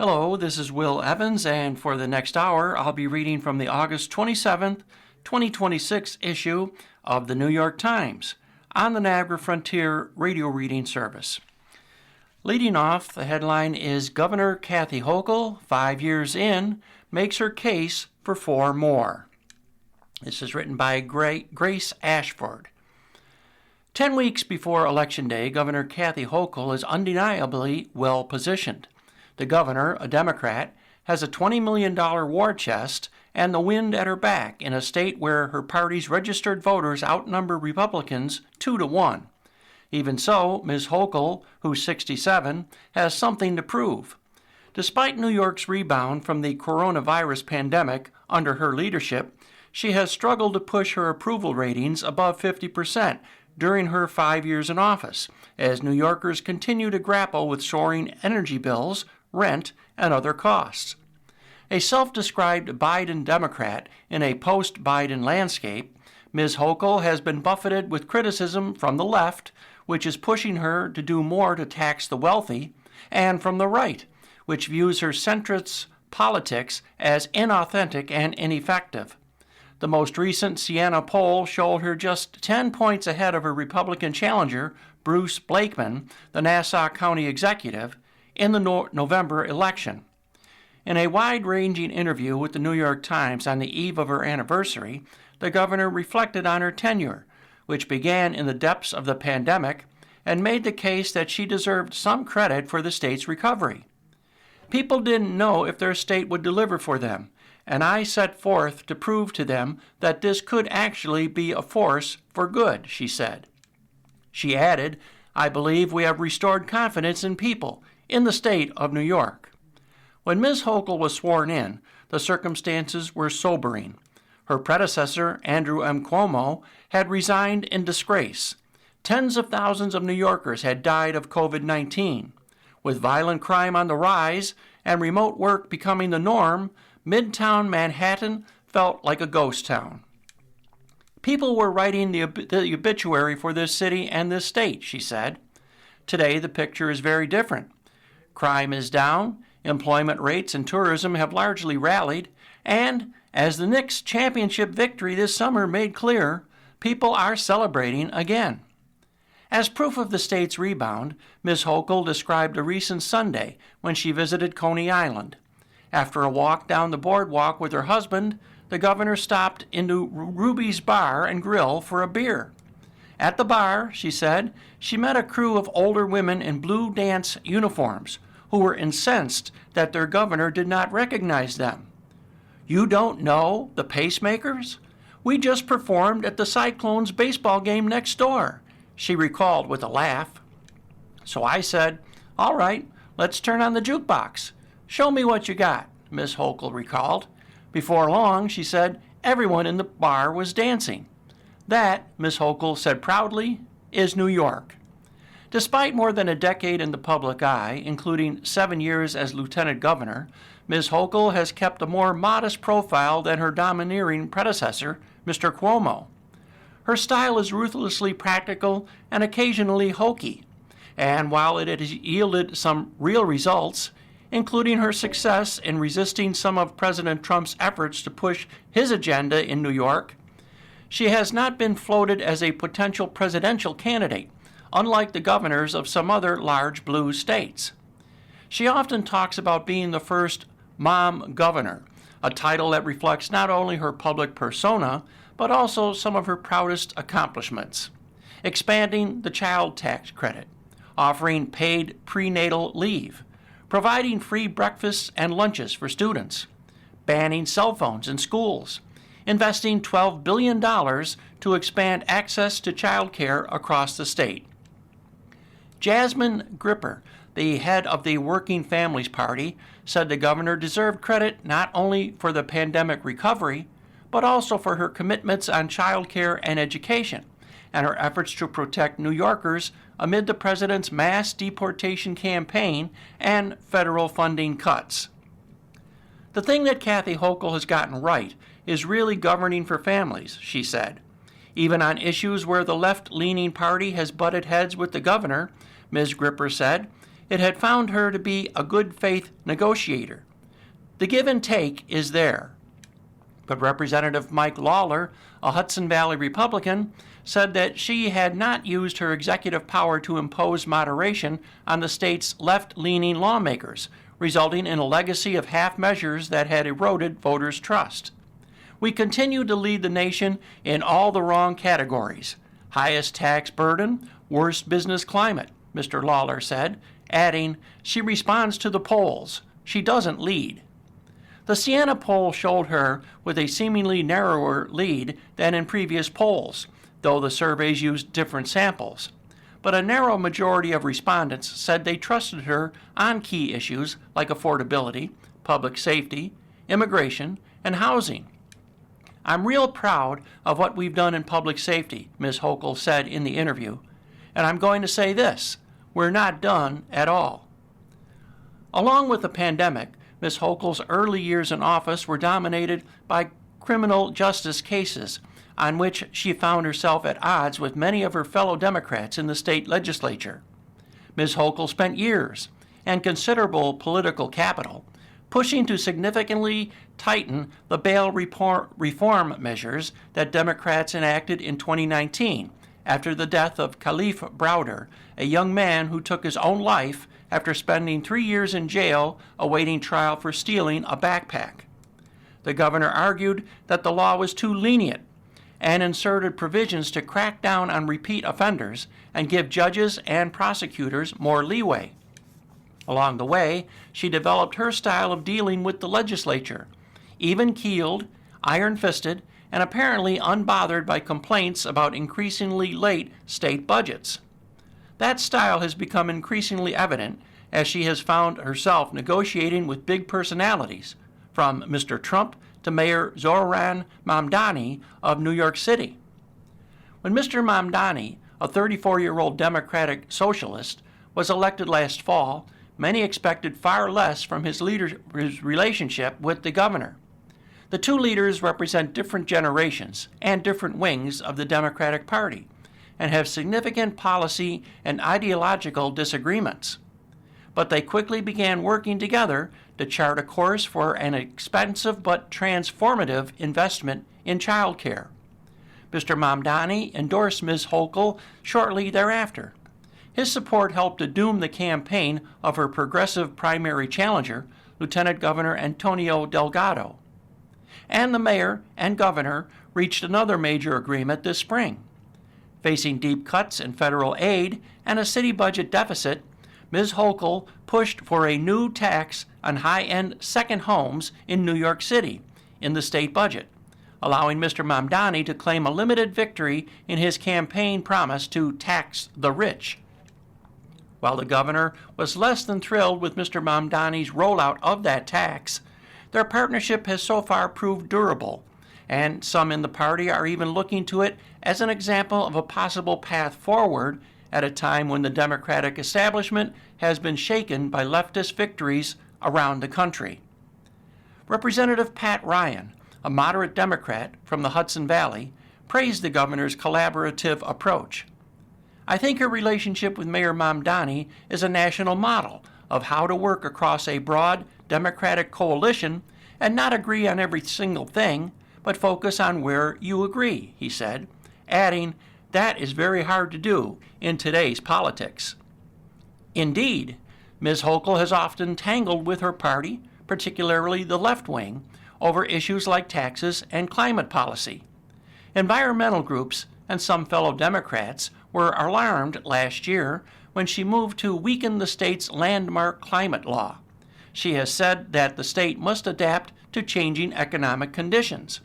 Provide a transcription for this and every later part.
Hello, this is Will Evans, and for the next hour, I'll be reading from the August 27th, 2026 issue of the New York Times on the Niagara Frontier radio reading service. Leading off, the headline is Governor Kathy Hochul, 5 years in, makes her case for 4 more. This is written by Grace Ashford. 10 weeks before Election Day, Governor Kathy Hochul is undeniably well positioned. The governor, a Democrat, has a $20 million war chest and the wind at her back in a state where her party's registered voters outnumber Republicans 2-1. Even so, Ms. Hochul, who's 67, has something to prove. Despite New York's rebound from the coronavirus pandemic under her leadership, she has struggled to push her approval ratings above 50% during her 5 years in office, as New Yorkers continue to grapple with soaring energy bills, rent, and other costs. A self-described Biden Democrat in a post-Biden landscape, Ms. Hochul has been buffeted with criticism from the left, which is pushing her to do more to tax the wealthy, and from the right, which views her centrist politics as inauthentic and ineffective. The most recent Siena poll showed her just 10 points ahead of her Republican challenger, Bruce Blakeman, the Nassau County executive, in the November election. In a wide-ranging interview with the New York Times on the eve of her anniversary, the governor reflected on her tenure, which began in the depths of the pandemic, and made the case that she deserved some credit for the state's recovery. People didn't know if their state would deliver for them, and I set forth to prove to them that this could actually be a force for good, she said. She added, I believe we have restored confidence in people, in the state of New York. When Ms. Hochul was sworn in, the circumstances were sobering. Her predecessor, Andrew M. Cuomo, had resigned in disgrace. Tens of thousands of New Yorkers had died of COVID-19. With violent crime on the rise and remote work becoming the norm, Midtown Manhattan felt like a ghost town. People were writing the obituary for this city and this state, she said. Today, the picture is very different. Crime is down, employment rates and tourism have largely rallied, and, as the Knicks' championship victory this summer made clear, people are celebrating again. As proof of the state's rebound, Ms. Hochul described a recent Sunday when she visited Coney Island. After a walk down the boardwalk with her husband, the governor stopped into Ruby's Bar and Grill for a beer. At the bar, she said, she met a crew of older women in blue dance uniforms who were incensed that their governor did not recognize them. You don't know the Pacemakers? We just performed at the Cyclones baseball game next door, she recalled with a laugh. So I said, all right, let's turn on the jukebox. Show me what you got, Miss Hochul recalled. Before long, she said, everyone in the bar was dancing. That, Miss Hochul said proudly, is New York. Despite more than a decade in the public eye, including 7 years as lieutenant governor, Ms. Hochul has kept a more modest profile than her domineering predecessor, Mr. Cuomo. Her style is ruthlessly practical and occasionally hokey, and while it has yielded some real results, including her success in resisting some of President Trump's efforts to push his agenda in New York, she has not been floated as a potential presidential candidate, unlike the governors of some other large blue states. She often talks about being the first mom governor, a title that reflects not only her public persona, but also some of her proudest accomplishments. Expanding the child tax credit, offering paid prenatal leave, providing free breakfasts and lunches for students, banning cell phones in schools, investing $12 billion to expand access to child care across the state. Jasmine Gripper, the head of the Working Families Party, said the governor deserved credit not only for the pandemic recovery, but also for her commitments on child care and education, and her efforts to protect New Yorkers amid the president's mass deportation campaign and federal funding cuts. The thing that Kathy Hochul has gotten right is really governing for families, she said. Even on issues where the left-leaning party has butted heads with the governor, Ms. Gripper said, it had found her to be a good faith negotiator. The give and take is there. But Representative Mike Lawler, a Hudson Valley Republican, said that she had not used her executive power to impose moderation on the state's left-leaning lawmakers, resulting in a legacy of half measures that had eroded voters' trust. We continue to lead the nation in all the wrong categories. Highest tax burden, worst business climate, Mr. Lawler said, adding, she responds to the polls. She doesn't lead. The Siena poll showed her with a seemingly narrower lead than in previous polls, though the surveys used different samples. But a narrow majority of respondents said they trusted her on key issues like affordability, public safety, immigration, and housing. I'm real proud of what we've done in public safety, Ms. Hochul said in the interview, and I'm going to say this, we're not done at all. Along with the pandemic, Ms. Hochul's early years in office were dominated by criminal justice cases on which she found herself at odds with many of her fellow Democrats in the state legislature. Ms. Hochul spent years and considerable political capital pushing to significantly tighten the bail reform measures that Democrats enacted in 2019 after the death of Khalif Browder, a young man who took his own life after spending 3 years in jail awaiting trial for stealing a backpack. The governor argued that the law was too lenient and inserted provisions to crack down on repeat offenders and give judges and prosecutors more leeway. Along the way, she developed her style of dealing with the legislature, even-keeled, iron-fisted, and apparently unbothered by complaints about increasingly late state budgets. That style has become increasingly evident as she has found herself negotiating with big personalities, from Mr. Trump to Mayor Zohran Mamdani of New York City. When Mr. Mamdani, a 34-year-old Democratic socialist, was elected last fall, many expected far less from his relationship with the governor. The two leaders represent different generations and different wings of the Democratic Party and have significant policy and ideological disagreements. But they quickly began working together to chart a course for an expensive but transformative investment in child care. Mr. Mamdani endorsed Ms. Hochul shortly thereafter. His support helped to doom the campaign of her progressive primary challenger, Lieutenant Governor Antonio Delgado. And the mayor and governor reached another major agreement this spring. Facing deep cuts in federal aid and a city budget deficit, Ms. Hochul pushed for a new tax on high-end second homes in New York City in the state budget, allowing Mr. Mamdani to claim a limited victory in his campaign promise to tax the rich. While the governor was less than thrilled with Mr. Mamdani's rollout of that tax, their partnership has so far proved durable, and some in the party are even looking to it as an example of a possible path forward at a time when the Democratic establishment has been shaken by leftist victories around the country. Representative Pat Ryan, a moderate Democrat from the Hudson Valley, praised the governor's collaborative approach. I think her relationship with Mayor Mamdani is a national model of how to work across a broad Democratic coalition and not agree on every single thing, but focus on where you agree, he said, adding, that is very hard to do in today's politics. Indeed, Ms. Hochul has often tangled with her party, particularly the left wing, over issues like taxes and climate policy. Environmental groups and some fellow Democrats were alarmed last year when she moved to weaken the state's landmark climate law. She has said that the state must adapt to changing economic conditions.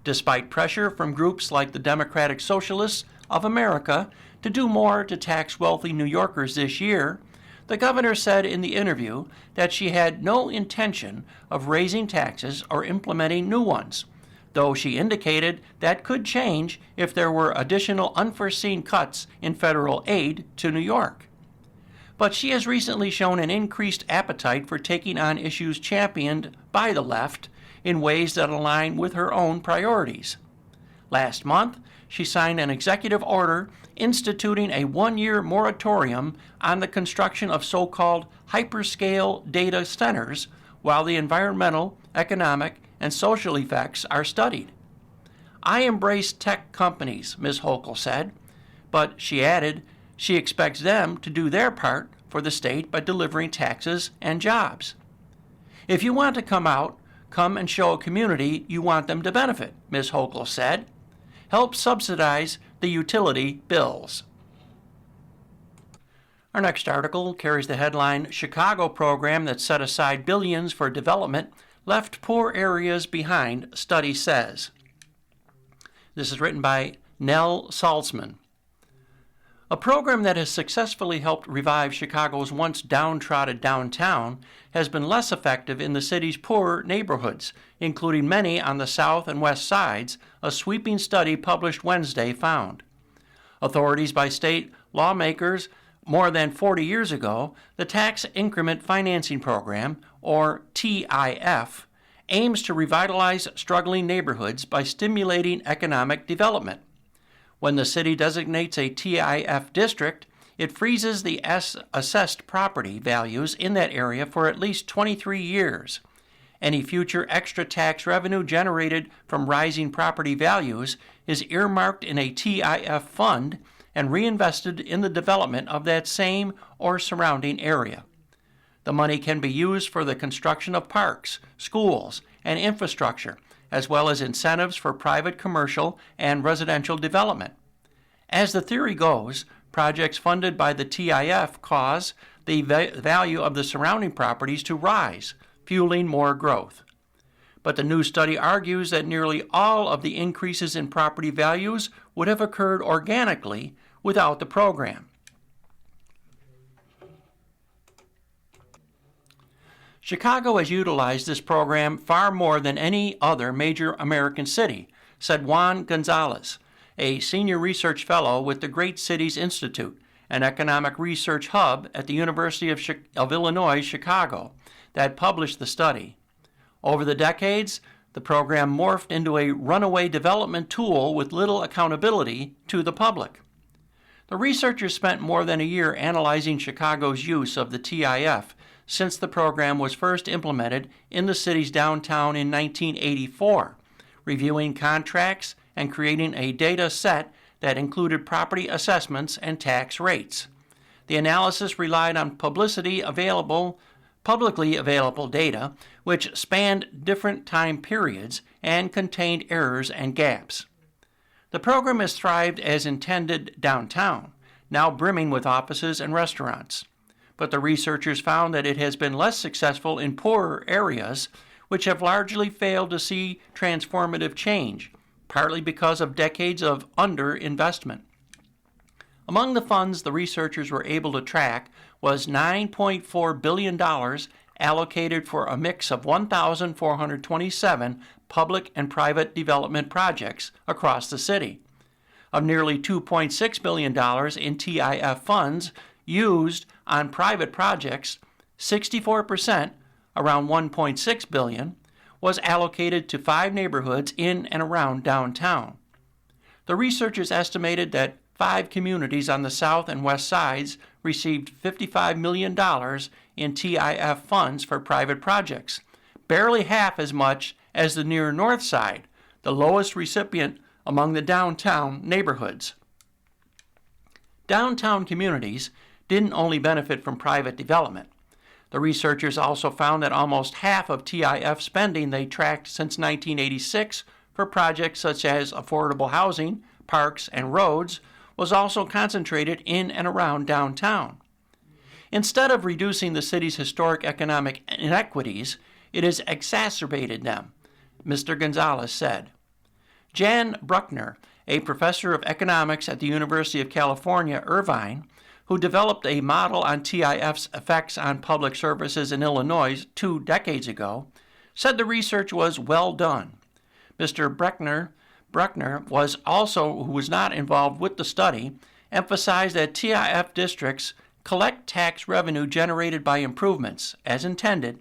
Despite pressure from groups like the Democratic Socialists of America to do more to tax wealthy New Yorkers this year, the governor said in the interview that she had no intention of raising taxes or implementing new ones, though she indicated that could change if there were additional unforeseen cuts in federal aid to New York. But she has recently shown an increased appetite for taking on issues championed by the left in ways that align with her own priorities. Last month, she signed an executive order instituting a one-year moratorium on the construction of so-called hyperscale data centers while the environmental, economic, and social effects are studied. I embrace tech companies, Ms. Hochul said, but she added she expects them to do their part for the state by delivering taxes and jobs. If you want to come and show a community you want them to benefit, Ms. Hochul said. Help subsidize the utility bills. Our next article carries the headline, Chicago program that set aside billions for development left poor areas behind, study says. This is written by Nell Salzman. A program that has successfully helped revive Chicago's once downtrodden downtown has been less effective in the city's poorer neighborhoods, including many on the south and west sides, a sweeping study published Wednesday found. Authorities by state lawmakers more than 40 years ago, the Tax Increment Financing Program, or TIF, aims to revitalize struggling neighborhoods by stimulating economic development. When the city designates a TIF district, it freezes the assessed property values in that area for at least 23 years. Any future extra tax revenue generated from rising property values is earmarked in a TIF fund and reinvested in the development of that same or surrounding area. The money can be used for the construction of parks, schools, and infrastructure, as well as incentives for private commercial and residential development. As the theory goes, projects funded by the TIF cause the value of the surrounding properties to rise, fueling more growth. But the new study argues that nearly all of the increases in property values would have occurred organically without the program. Chicago has utilized this program far more than any other major American city, said Juan Gonzalez, a senior research fellow with the Great Cities Institute, an economic research hub at the University of Illinois, Chicago, that published the study. Over the decades, the program morphed into a runaway development tool with little accountability to the public. The researchers spent more than a year analyzing Chicago's use of the TIF since the program was first implemented in the city's downtown in 1984, reviewing contracts and creating a data set that included property assessments and tax rates. The analysis relied on publicly available data, which spanned different time periods and contained errors and gaps. The program has thrived as intended downtown, now brimming with offices and restaurants. But the researchers found that it has been less successful in poorer areas, which have largely failed to see transformative change, partly because of decades of underinvestment. Among the funds the researchers were able to track was $9.4 billion allocated for a mix of 1,427 public and private development projects across the city. Of nearly $2.6 billion in TIF funds used on private projects, 64%, around $1.6 billion, was allocated to 5 neighborhoods in and around downtown. The researchers estimated that 5 communities on the south and west sides received $55 million in TIF funds for private projects, barely half as much as the near north side, the lowest recipient among the downtown neighborhoods. Downtown communities didn't only benefit from private development. The researchers also found that almost half of TIF spending they tracked since 1986 for projects such as affordable housing, parks, and roads was also concentrated in and around downtown. Instead of reducing the city's historic economic inequities, it has exacerbated them, Mr. Gonzalez said. Jan Bruckner, a professor of economics at the University of California, Irvine, who developed a model on TIF's effects on public services in Illinois 2 decades ago, said the research was well done. Mr. Bruckner, who was not involved with the study, emphasized that TIF districts collect tax revenue generated by improvements, as intended,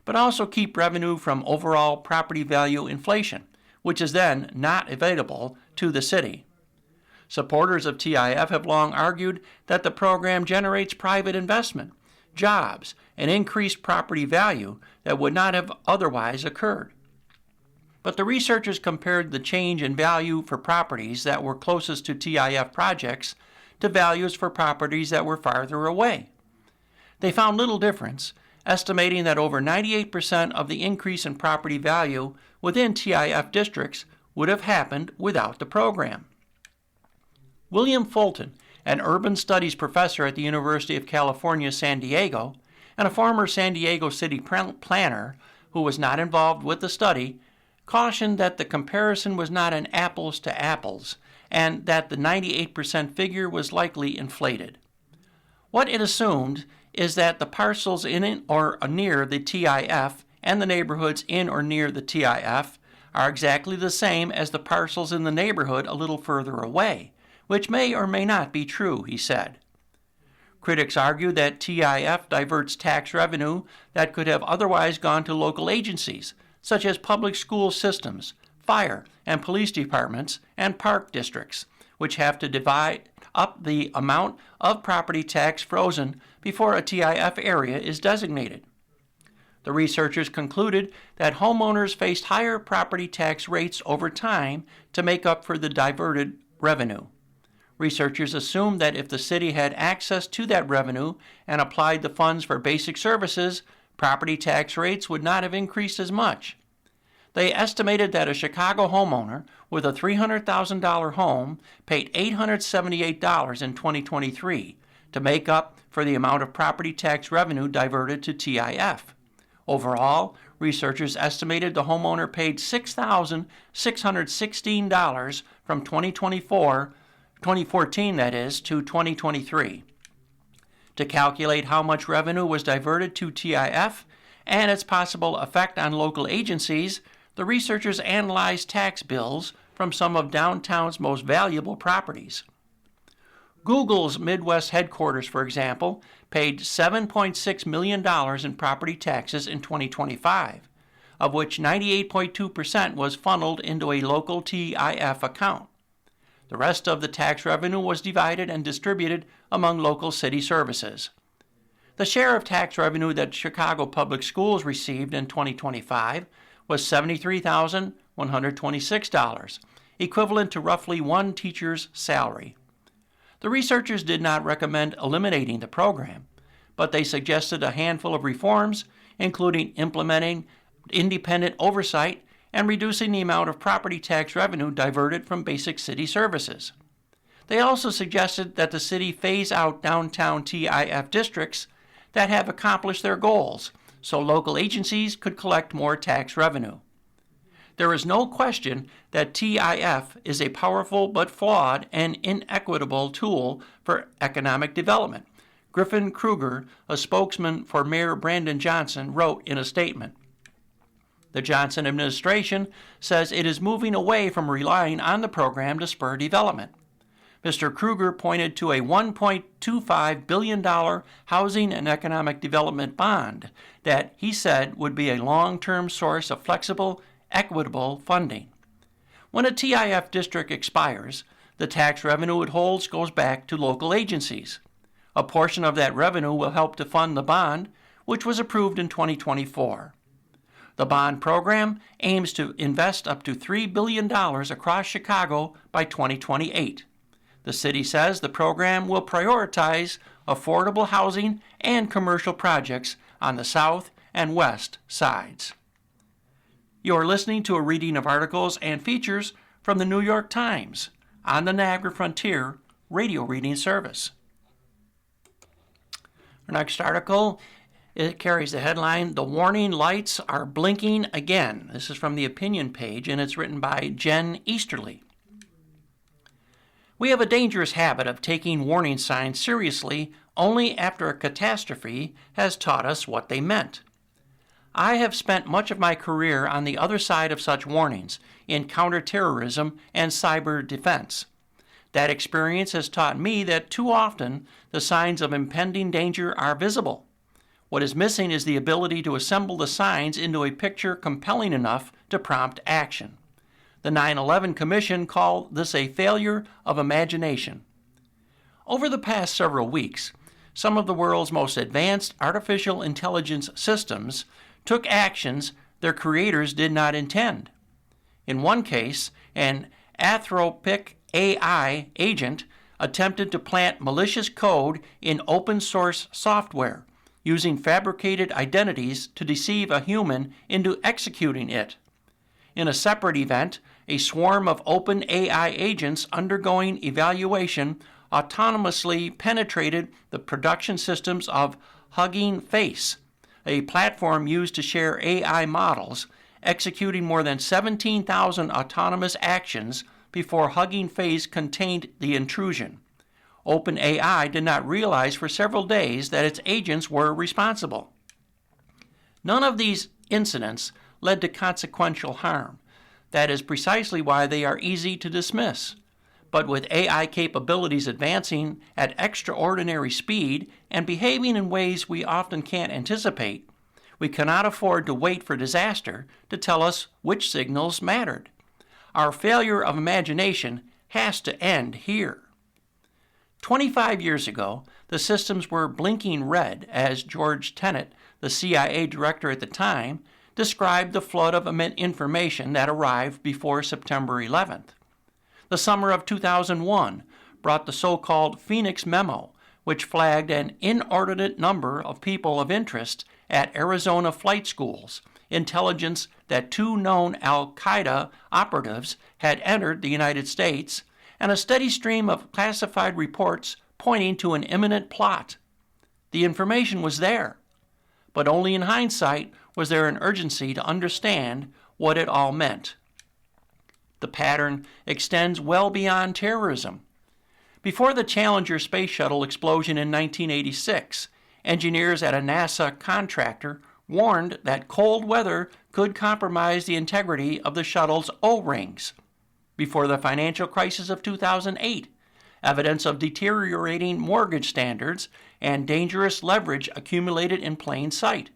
but also keep revenue from overall property value inflation, which is then not available to the city. Supporters of TIF have long argued that the program generates private investment, jobs, and increased property value that would not have otherwise occurred. But the researchers compared the change in value for properties that were closest to TIF projects to values for properties that were farther away. They found little difference, estimating that over 98% of the increase in property value within TIF districts would have happened without the program. William Fulton, an urban studies professor at the University of California, San Diego, and a former San Diego city planner who was not involved with the study, cautioned that the comparison was not an apples to apples and that the 98% figure was likely inflated. What it assumed is that the parcels in or near the TIF and the neighborhoods in or near the TIF are exactly the same as the parcels in the neighborhood a little further away, which may or may not be true, he said. Critics argue that TIF diverts tax revenue that could have otherwise gone to local agencies, such as public school systems, fire and police departments, and park districts, which have to divide up the amount of property tax frozen before a TIF area is designated. The researchers concluded that homeowners faced higher property tax rates over time to make up for the diverted revenue. Researchers assumed that if the city had access to that revenue and applied the funds for basic services, property tax rates would not have increased as much. They estimated that a Chicago homeowner with a $300,000 home paid $878 in 2023 to make up for the amount of property tax revenue diverted to TIF. Overall, researchers estimated the homeowner paid $6,616 from 2014 that is, to 2023. To calculate how much revenue was diverted to TIF and its possible effect on local agencies, the researchers analyzed tax bills from some of downtown's most valuable properties. Google's Midwest headquarters, for example, paid $7.6 million in property taxes in 2025, of which 98.2% was funneled into a local TIF account. The rest of the tax revenue was divided and distributed among local city services. The share of tax revenue that Chicago Public Schools received in 2025 was $73,126, equivalent to roughly one teacher's salary. The researchers did not recommend eliminating the program, but they suggested a handful of reforms, including implementing independent oversight and reducing the amount of property tax revenue diverted from basic city services. They also suggested that the city phase out downtown TIF districts that have accomplished their goals, so local agencies could collect more tax revenue. There is no question that TIF is a powerful but flawed and inequitable tool for economic development. Griffin Kruger, a spokesman for Mayor Brandon Johnson, wrote in a statement. The Johnson administration says it is moving away from relying on the program to spur development. Mr. Kruger pointed to a $1.25 billion housing and economic development bond that he said would be a long-term source of flexible, equitable funding. When a TIF district expires, the tax revenue it holds goes back to local agencies. A portion of that revenue will help to fund the bond, which was approved in 2024. The bond program aims to invest up to $3 billion across Chicago by 2028. The city says the program will prioritize affordable housing and commercial projects on the south and west sides. You're listening to a reading of articles and features from the New York Times on the Niagara Frontier radio reading service. Our next article, it carries the headline, "The Warning Lights Are Blinking Again." This is from the opinion page, and it's written by Jen Easterly. We have a dangerous habit of taking warning signs seriously only after a catastrophe has taught us what they meant. I have spent much of my career on the other side of such warnings, in counterterrorism and cyber defense. That experience has taught me that too often the signs of impending danger are visible. What is missing is the ability to assemble the signs into a picture compelling enough to prompt action. The 9/11 Commission called this a failure of imagination. Over the past several weeks, some of the world's most advanced artificial intelligence systems took actions their creators did not intend. In one case, an Anthropic AI agent attempted to plant malicious code in open source software, using fabricated identities to deceive a human into executing it. In a separate event, a swarm of open AI agents undergoing evaluation autonomously penetrated the production systems of Hugging Face, a platform used to share AI models, executing more than 17,000 autonomous actions before Hugging Face contained the intrusion. OpenAI did not realize for several days that its agents were responsible. None of these incidents led to consequential harm. That is precisely why they are easy to dismiss. But with AI capabilities advancing at extraordinary speed and behaving in ways we often can't anticipate, we cannot afford to wait for disaster to tell us which signals mattered. Our failure of imagination has to end here. 25 years ago, the systems were blinking red as George Tenet, the CIA director at the time, described the flood of information that arrived before September 11th. The summer of 2001 brought the so-called Phoenix Memo, which flagged an inordinate number of people of interest at Arizona flight schools, intelligence that 2 known al-Qaeda operatives had entered the United States, and a steady stream of classified reports pointing to an imminent plot. The information was there, but only in hindsight was there an urgency to understand what it all meant. The pattern extends well beyond terrorism. Before the Challenger space shuttle explosion in 1986, engineers at a NASA contractor warned that cold weather could compromise the integrity of the shuttle's O-rings. Before the financial crisis of 2008, evidence of deteriorating mortgage standards and dangerous leverage accumulated in plain sight.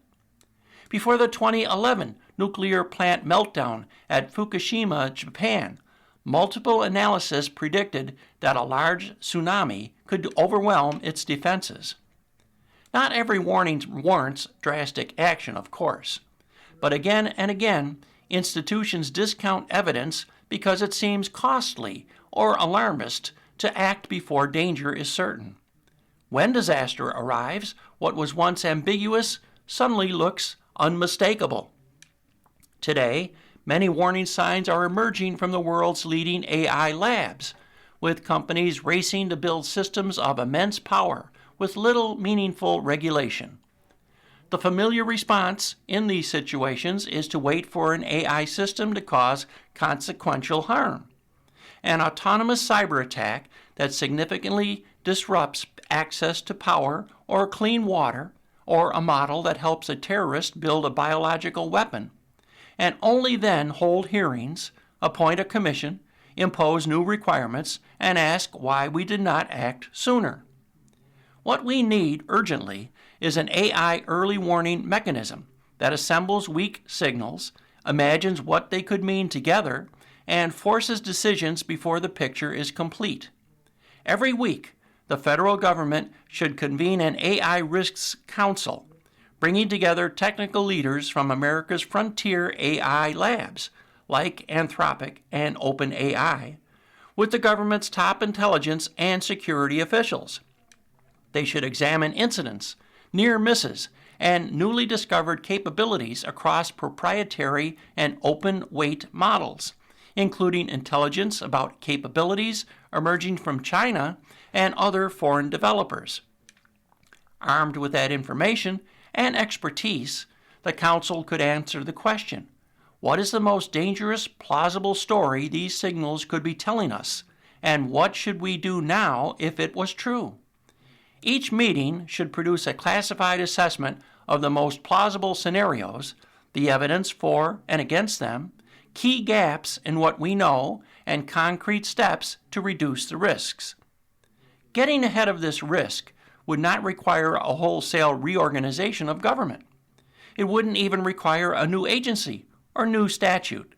Before the 2011 nuclear plant meltdown at Fukushima, Japan, multiple analyses predicted that a large tsunami could overwhelm its defenses. Not every warning warrants drastic action, of course, but again and again, institutions discount evidence because it seems costly or alarmist to act before danger is certain. When disaster arrives, what was once ambiguous suddenly looks unmistakable. Today, many warning signs are emerging from the world's leading AI labs, with companies racing to build systems of immense power with little meaningful regulation. The familiar response in these situations is to wait for an AI system to cause consequential harm. An autonomous cyber attack that significantly disrupts access to power or clean water, or a model that helps a terrorist build a biological weapon, and only then hold hearings, appoint a commission, impose new requirements, and ask why we did not act sooner. What we need urgently is an AI early warning mechanism that assembles weak signals, imagines what they could mean together, and forces decisions before the picture is complete. Every week, the federal government should convene an AI Risks Council, bringing together technical leaders from America's frontier AI labs, like Anthropic and OpenAI, with the government's top intelligence and security officials. They should examine incidents, near misses, and newly discovered capabilities across proprietary and open-weight models, including intelligence about capabilities emerging from China and other foreign developers. Armed with that information and expertise, the Council could answer the question, what is the most dangerous, plausible story these signals could be telling us, and what should we do now if it was true? Each meeting should produce a classified assessment of the most plausible scenarios, the evidence for and against them, key gaps in what we know, and concrete steps to reduce the risks. Getting ahead of this risk would not require a wholesale reorganization of government. It wouldn't even require a new agency or new statute.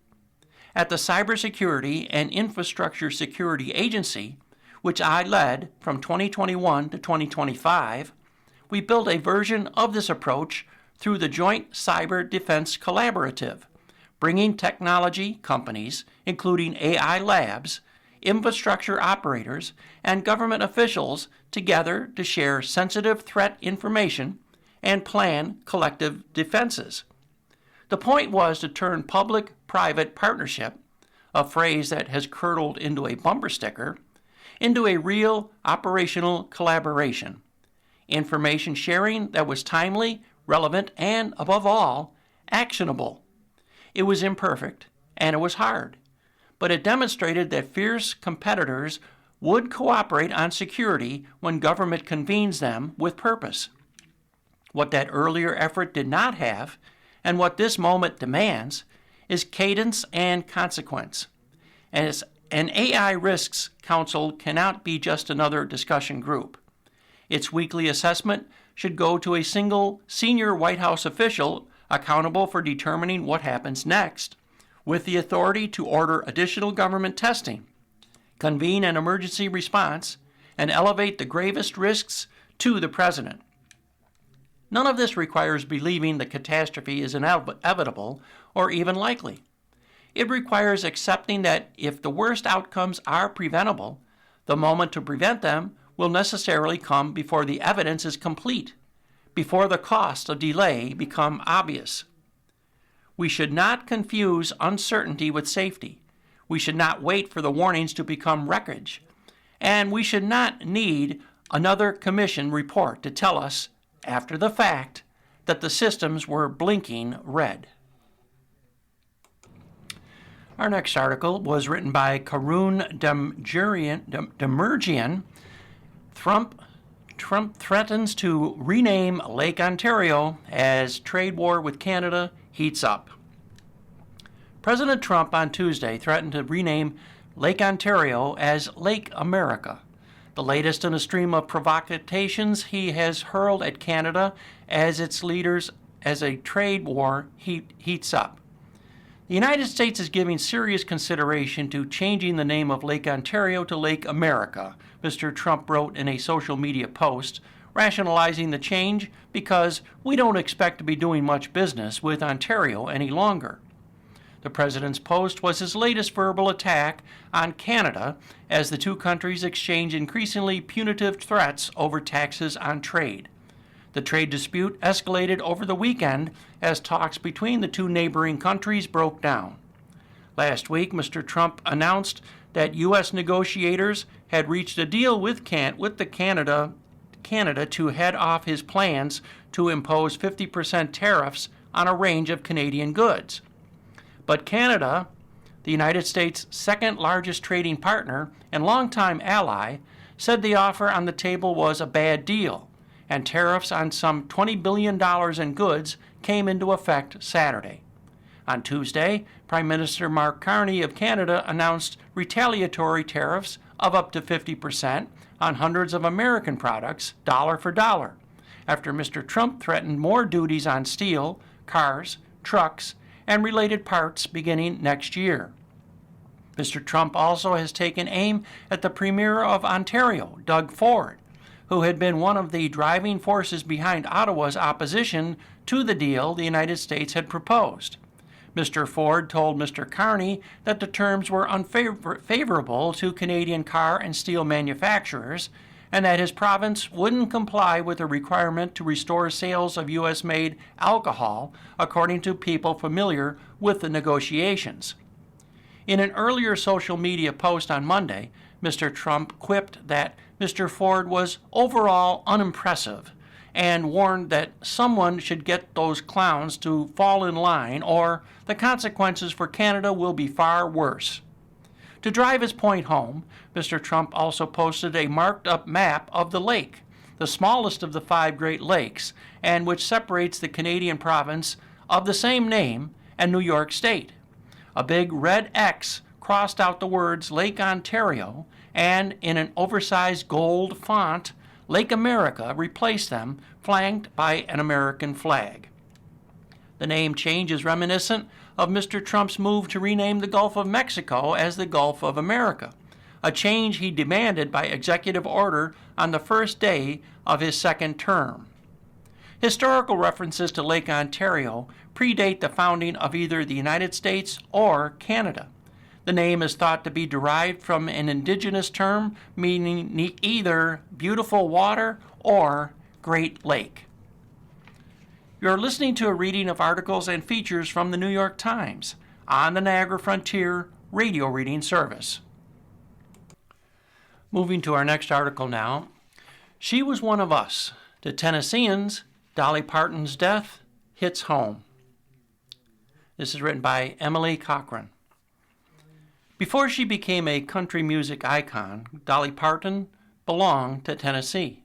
At the Cybersecurity and Infrastructure Security Agency, which I led from 2021 to 2025, we built a version of this approach through the Joint Cyber Defense Collaborative, bringing technology companies, including AI labs, infrastructure operators, and government officials together to share sensitive threat information and plan collective defenses. The point was to turn public-private partnership, a phrase that has curdled into a bumper sticker, into a real operational collaboration. Information sharing that was timely, relevant, and, above all, actionable. It was imperfect, and it was hard, but it demonstrated that fierce competitors would cooperate on security when government convenes them with purpose. What that earlier effort did not have, and what this moment demands, is cadence and consequence. As an AI Risks Council cannot be just another discussion group. Its weekly assessment should go to a single senior White House official accountable for determining what happens next, with the authority to order additional government testing, convene an emergency response, and elevate the gravest risks to the president. None of this requires believing the catastrophe is inevitable or even likely. It requires accepting that if the worst outcomes are preventable, the moment to prevent them will necessarily come before the evidence is complete, before the cost of delay become obvious. We should not confuse uncertainty with safety. We should not wait for the warnings to become wreckage. And we should not need another commission report to tell us, after the fact, that the systems were blinking red. Our next article was written by Karun Demirjian. Trump threatens to rename Lake Ontario as trade war with Canada heats up. President Trump on Tuesday threatened to rename Lake Ontario as Lake America, the latest in a stream of provocations he has hurled at Canada as its leaders as a trade war heats up. The United States is giving serious consideration to changing the name of Lake Ontario to Lake America, Mr. Trump wrote in a social media post, rationalizing the change because we don't expect to be doing much business with Ontario any longer. The president's post was his latest verbal attack on Canada as the two countries exchange increasingly punitive threats over taxes on trade. The trade dispute escalated over the weekend as talks between the two neighboring countries broke down. Last week, Mr. Trump announced that U.S. negotiators had reached a deal with Canada to head off his plans to impose 50% tariffs on a range of Canadian goods. But Canada, the United States' second largest trading partner and longtime ally, said the offer on the table was a bad deal, and tariffs on some $20 billion in goods came into effect Saturday. On Tuesday, Prime Minister Mark Carney of Canada announced retaliatory tariffs of up to 50% on hundreds of American products, dollar for dollar, after Mr. Trump threatened more duties on steel, cars, trucks, and related parts beginning next year. Mr. Trump also has taken aim at the Premier of Ontario, Doug Ford, who had been one of the driving forces behind Ottawa's opposition to the deal the United States had proposed. Mr. Ford told Mr. Carney that the terms were unfavorable to Canadian car and steel manufacturers and that his province wouldn't comply with the requirement to restore sales of U.S.-made alcohol, according to people familiar with the negotiations. In an earlier social media post on Monday, Mr. Trump quipped that Mr. Ford was overall unimpressive and warned that someone should get those clowns to fall in line or the consequences for Canada will be far worse. To drive his point home, Mr. Trump also posted a marked-up map of the lake, the smallest of the 5 Great Lakes, and which separates the Canadian province of the same name and New York State. A big red X crossed out the words Lake Ontario, and in an oversized gold font, Lake America replaced them, flanked by an American flag. The name change is reminiscent of Mr. Trump's move to rename the Gulf of Mexico as the Gulf of America, a change he demanded by executive order on the first day of his second term. Historical references to Lake Ontario predate the founding of either the United States or Canada. The name is thought to be derived from an indigenous term meaning either beautiful water or Great Lake. You're listening to a reading of articles and features from the New York Times on the Niagara Frontier radio reading service. Moving to our next article now. She was one of us. To Tennesseans, Dolly Parton's death hits home. This is written by Emily Cochran. Before she became a country music icon, Dolly Parton belonged to Tennessee.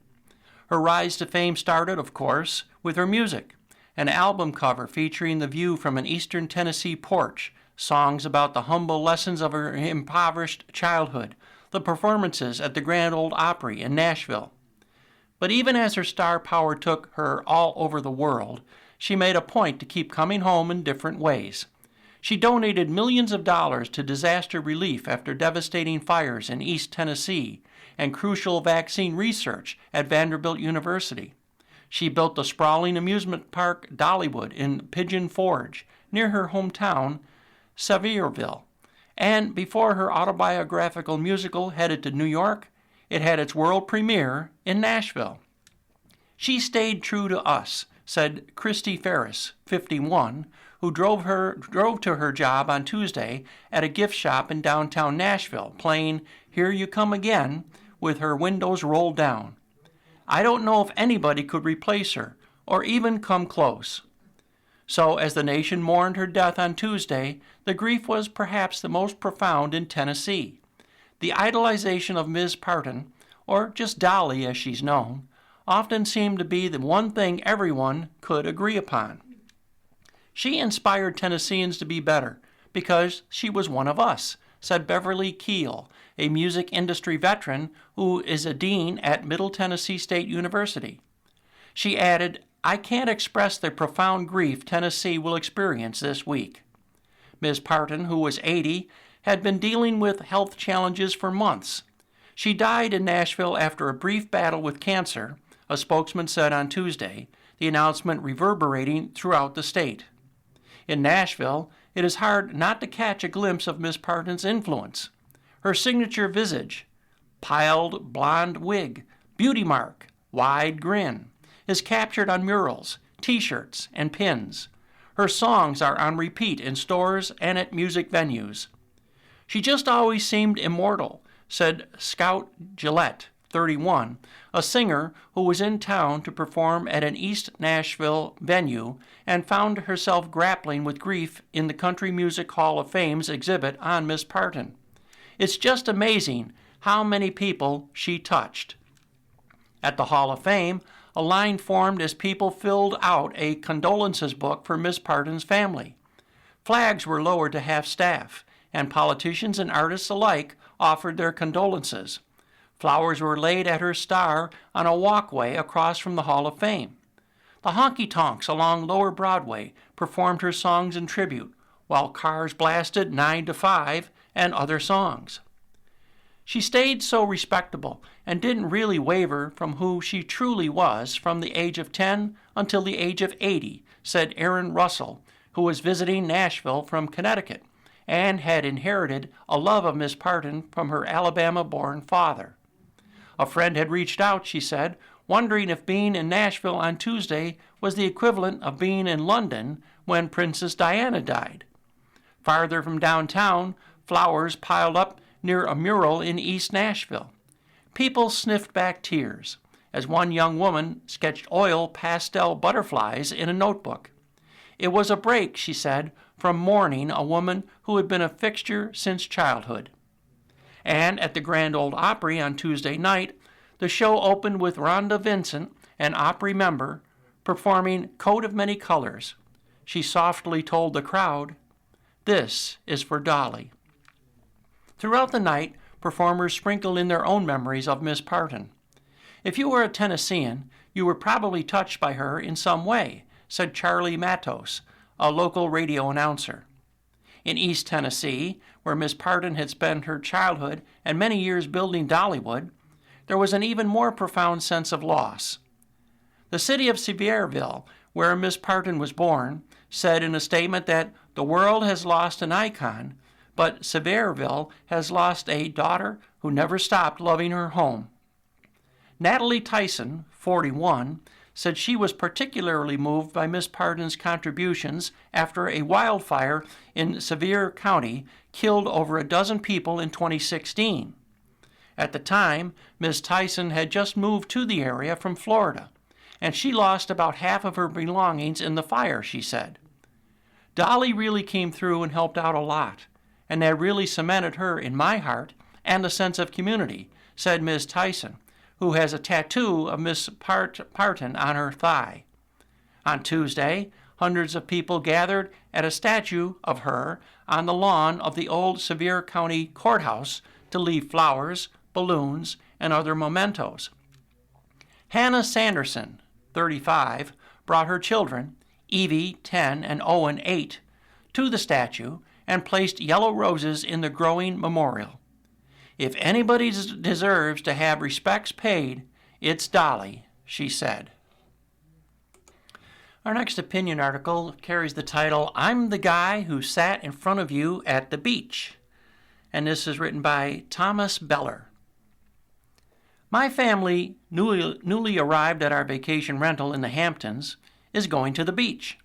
Her rise to fame started, of course, with her music. An album cover featuring the view from an eastern Tennessee porch, songs about the humble lessons of her impoverished childhood, the performances at the Grand Ole Opry in Nashville. But even as her star power took her all over the world, she made a point to keep coming home in different ways. She donated millions of dollars to disaster relief after devastating fires in East Tennessee and crucial vaccine research at Vanderbilt University. She built the sprawling amusement park Dollywood in Pigeon Forge, near her hometown, Sevierville. And before her autobiographical musical headed to New York, it had its world premiere in Nashville. She stayed true to us, said Christy Ferris, 51, who drove to her job on Tuesday at a gift shop in downtown Nashville, playing Here You Come Again with her windows rolled down. I don't know if anybody could replace her, or even come close. So, as the nation mourned her death on Tuesday, the grief was perhaps the most profound in Tennessee. The idolization of Ms. Parton, or just Dolly as she's known, often seemed to be the one thing everyone could agree upon. She inspired Tennesseans to be better, because she was one of us, said Beverly Keel, a music industry veteran who is a dean at Middle Tennessee State University. She added, I can't express the profound grief Tennessee will experience this week. Ms. Parton, who was 80, had been dealing with health challenges for months. She died in Nashville after a brief battle with cancer, a spokesman said on Tuesday, the announcement reverberating throughout the state. In Nashville, it is hard not to catch a glimpse of Miss Parton's influence. Her signature visage, piled blonde wig, beauty mark, wide grin, is captured on murals, T-shirts, and pins. Her songs are on repeat in stores and at music venues. She just always seemed immortal, said Scout Gillette, 31, a singer who was in town to perform at an East Nashville venue and found herself grappling with grief in the Country Music Hall of Fame's exhibit on Miss Parton. It's just amazing how many people she touched. At the Hall of Fame, a line formed as people filled out a condolences book for Miss Parton's family. Flags were lowered to half-staff, and politicians and artists alike offered their condolences. Flowers were laid at her star on a walkway across from the Hall of Fame. The honky-tonks along Lower Broadway performed her songs in tribute, while cars blasted 9 to 5 and other songs. She stayed so respectable and didn't really waver from who she truly was from the age of 10 until the age of 80, said Aaron Russell, who was visiting Nashville from Connecticut and had inherited a love of Miss Parton from her Alabama-born father. A friend had reached out, she said, wondering if being in Nashville on Tuesday was the equivalent of being in London when Princess Diana died. Farther from downtown, flowers piled up near a mural in East Nashville. People sniffed back tears as one young woman sketched oil pastel butterflies in a notebook. It was a break, she said, from mourning a woman who had been a fixture since childhood. And at the Grand Ole Opry on Tuesday night, the show opened with Rhonda Vincent, an Opry member, performing Coat of Many Colors. She softly told the crowd, "This is for Dolly." Throughout the night, performers sprinkled in their own memories of Miss Parton. If you were a Tennessean, you were probably touched by her in some way, said Charlie Matos, a local radio announcer. In East Tennessee, where Miss Parton had spent her childhood and many years building Dollywood, there was an even more profound sense of loss. The city of Sevierville, where Miss Parton was born, said in a statement that the world has lost an icon, but Sevierville has lost a daughter who never stopped loving her home. Natalie Tyson, 41, said she was particularly moved by Miss Parton's contributions after a wildfire in Sevier County killed over a dozen people in 2016. At the time, Miss Tyson had just moved to the area from Florida, and she lost about half of her belongings in the fire, she said. Dolly really came through and helped out a lot, and that really cemented her in my heart and a sense of community, said Miss Tyson, who has a tattoo of Miss Parton on her thigh. On Tuesday, hundreds of people gathered at a statue of her on the lawn of the old Sevier County Courthouse to leave flowers, balloons, and other mementos. Hannah Sanderson, 35, brought her children, Evie, 10, and Owen, 8, to the statue and placed yellow roses in the growing memorial. If anybody deserves to have respects paid, it's Dolly, she said. Our next opinion article carries the title, I'm the Guy Who Sat in Front of You at the Beach, and this is written by Thomas Beller. My family, newly arrived at our vacation rental in the Hamptons, is going to the beach.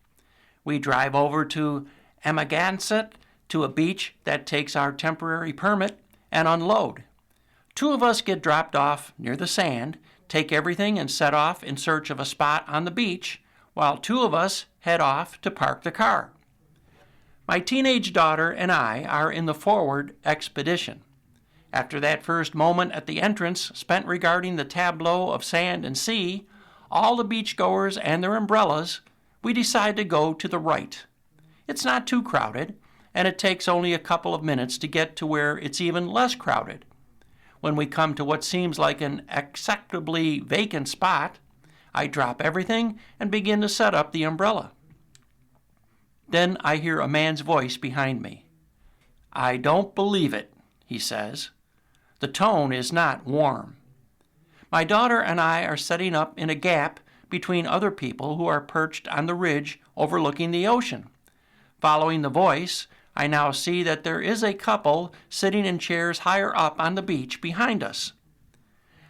We drive over to Amagansett to a beach that takes our temporary permit and unload. 2 of us get dropped off near the sand, take everything and set off in search of a spot on the beach, while 2 of us head off to park the car. My teenage daughter and I are in the forward expedition. After that first moment at the entrance spent regarding the tableau of sand and sea, all the beachgoers and their umbrellas, we decide to go to the right. It's not too crowded, and it takes only a couple of minutes to get to where it's even less crowded. When we come to what seems like an acceptably vacant spot, I drop everything and begin to set up the umbrella. Then I hear a man's voice behind me. I don't believe it, he says. The tone is not warm. My daughter and I are setting up in a gap between other people who are perched on the ridge overlooking the ocean. Following the voice, I now see that there is a couple sitting in chairs higher up on the beach behind us.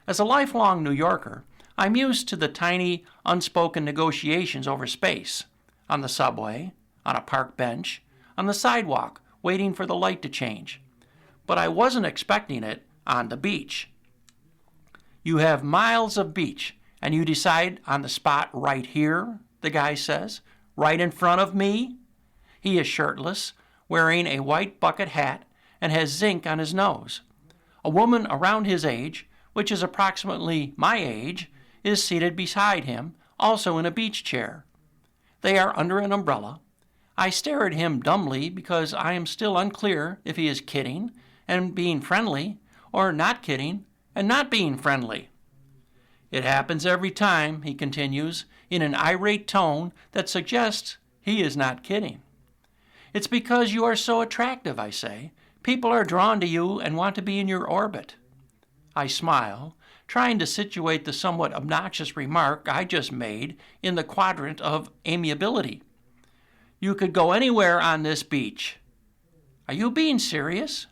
As a lifelong New Yorker, I'm used to the tiny, unspoken negotiations over space, on the subway, on a park bench, on the sidewalk, waiting for the light to change. But I wasn't expecting it on the beach. You have miles of beach, and you decide on the spot right here, the guy says, right in front of me. He is shirtless, wearing a white bucket hat, and has zinc on his nose. A woman around his age, which is approximately my age, is seated beside him, also in a beach chair. They are under an umbrella. I stare at him dumbly because I am still unclear if he is kidding and being friendly, or not kidding and not being friendly. It happens every time, he continues, in an irate tone that suggests he is not kidding. It's because you are so attractive, I say. People are drawn to you and want to be in your orbit. I smile, trying to situate the somewhat obnoxious remark I just made in the quadrant of amiability. You could go anywhere on this beach. Are you being serious?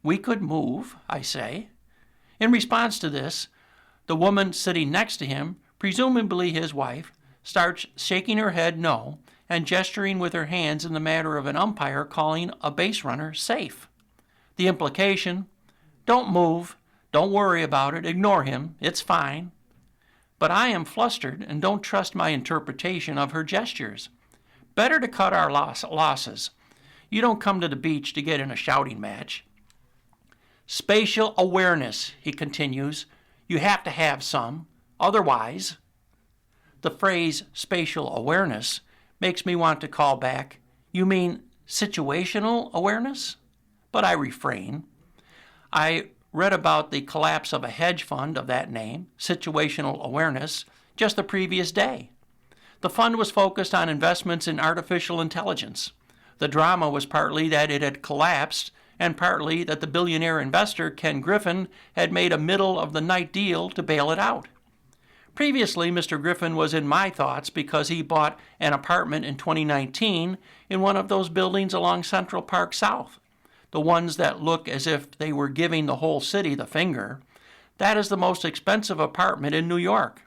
We could move, I say. In response to this, the woman sitting next to him, presumably his wife, starts shaking her head no and gesturing with her hands in the manner of an umpire calling a base runner safe. The implication, don't move, don't worry about it, ignore him, it's fine. But I am flustered and don't trust my interpretation of her gestures. Better to cut our losses. You don't come to the beach to get in a shouting match. Spatial awareness, he continues. You have to have some. Otherwise, the phrase spatial awareness makes me want to call back, you mean situational awareness? But I refrain. I read about the collapse of a hedge fund of that name, situational awareness, just the previous day. The fund was focused on investments in artificial intelligence. The drama was partly that it had collapsed, and partly that the billionaire investor Ken Griffin had made a middle-of-the-night deal to bail it out. Previously, Mr. Griffin was in my thoughts because he bought an apartment in 2019 in one of those buildings along Central Park South, the ones that look as if they were giving the whole city the finger. That is the most expensive apartment in New York.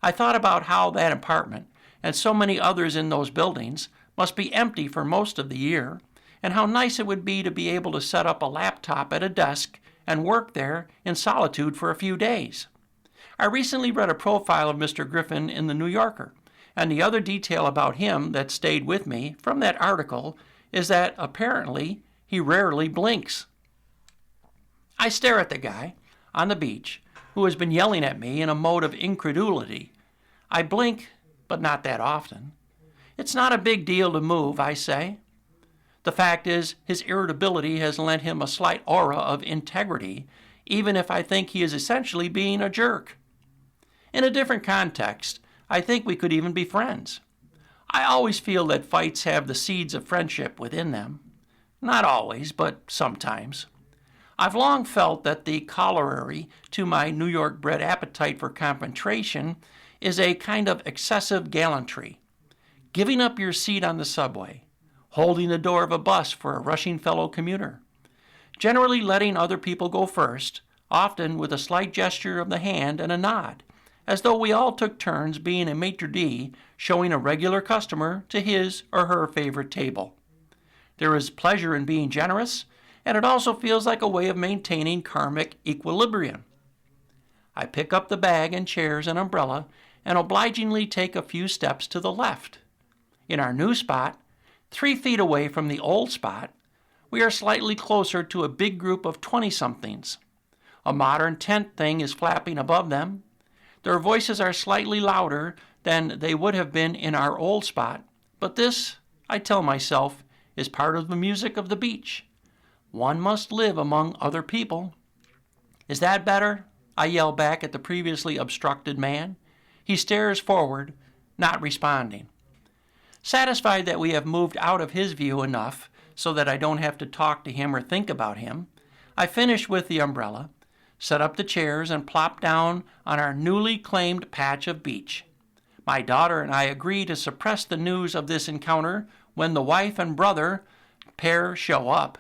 I thought about how that apartment, and so many others in those buildings, must be empty for most of the year, and how nice it would be to be able to set up a laptop at a desk and work there in solitude for a few days. I recently read a profile of Mr. Griffin in the New Yorker, and the other detail about him that stayed with me from that article is that apparently he rarely blinks. I stare at the guy on the beach who has been yelling at me in a mode of incredulity. I blink, but not that often. It's not a big deal to move, I say. The fact is, his irritability has lent him a slight aura of integrity, even if I think he is essentially being a jerk. In a different context, I think we could even be friends. I always feel that fights have the seeds of friendship within them. Not always, but sometimes. I've long felt that the corollary to my New York-bred appetite for confrontation is a kind of excessive gallantry. Giving up your seat on the subway, holding the door of a bus for a rushing fellow commuter, generally letting other people go first, often with a slight gesture of the hand and a nod, as though we all took turns being a maitre d' showing a regular customer to his or her favorite table. There is pleasure in being generous, and it also feels like a way of maintaining karmic equilibrium. I pick up the bag and chairs and umbrella and obligingly take a few steps to the left. In our new spot, 3 feet away from the old spot, we are slightly closer to a big group of 20-somethings. A modern tent thing is flapping above them. Their voices are slightly louder than they would have been in our old spot, but this, I tell myself, is part of the music of the beach. One must live among other people. Is that better? I yell back at the previously obstructed man. He stares forward, not responding. Satisfied that we have moved out of his view enough so that I don't have to talk to him or think about him, I finish with the umbrella, set up the chairs, and plop down on our newly claimed patch of beach. My daughter and I agree to suppress the news of this encounter when the wife and brother pair show up,